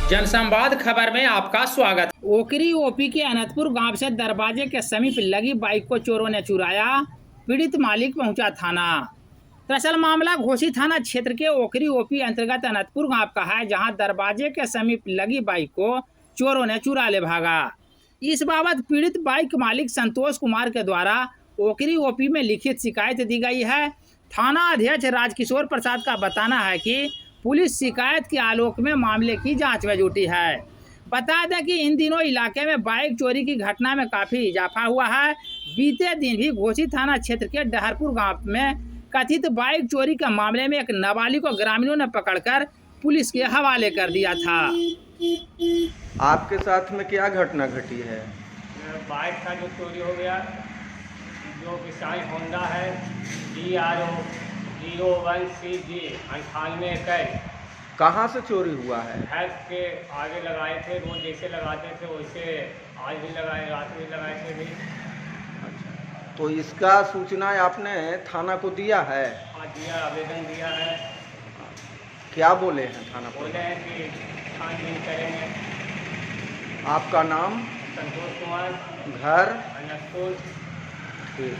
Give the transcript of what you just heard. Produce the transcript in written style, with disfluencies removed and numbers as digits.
जनसंवाद खबर में आपका स्वागत। ओकरी ओपी के अनंतपुर गांव से दरवाजे के समीप लगी बाइक को चोरों ने चुराया। पीड़ित मालिक पहुंचा थाना। दरअसल मामला घोसी थाना क्षेत्र के ओकरी ओपी अंतर्गत अनंतपुर गांव का है, जहां दरवाजे के समीप लगी बाइक को चोरों ने चुरा ले भागा। इस बाबत पीड़ित बाइक मालिक संतोष कुमार के द्वारा ओकरी ओपी में लिखित शिकायत दी गई है। थाना अध्यक्ष राजकिशोर प्रसाद का बताना है कि पुलिस शिकायत के आलोक में मामले की जांच में जुटी है। बता दें कि इन दिनों इलाके में बाइक चोरी की घटना में काफ़ी इजाफा हुआ है। बीते दिन भी घोसी थाना क्षेत्र के डहरपुर गांव में कथित बाइक चोरी के मामले में एक नाबालिग को ग्रामीणों ने पकड़कर पुलिस के हवाले कर दिया था। आपके साथ में क्या घटना घटी है? बाइक का जो चोरी हो गया, जो विशाल होंडा है DRO 01CG 9821 कहाँ से चोरी हुआ है? भैंस के आगे लगाए थे। रोज जैसे लगाते थे वैसे आज भी लगाए, रात भी लगाए थे भी। अच्छा, तो इसका सूचना आपने थाना को दिया है? हाँ दिया, आवेदन दिया है। क्या बोले हैं थाना पर? बोले हैं कि छानबीन करेंगे। आपका नाम? संतोष कुमार, घर? अनंतपुर। ठीक।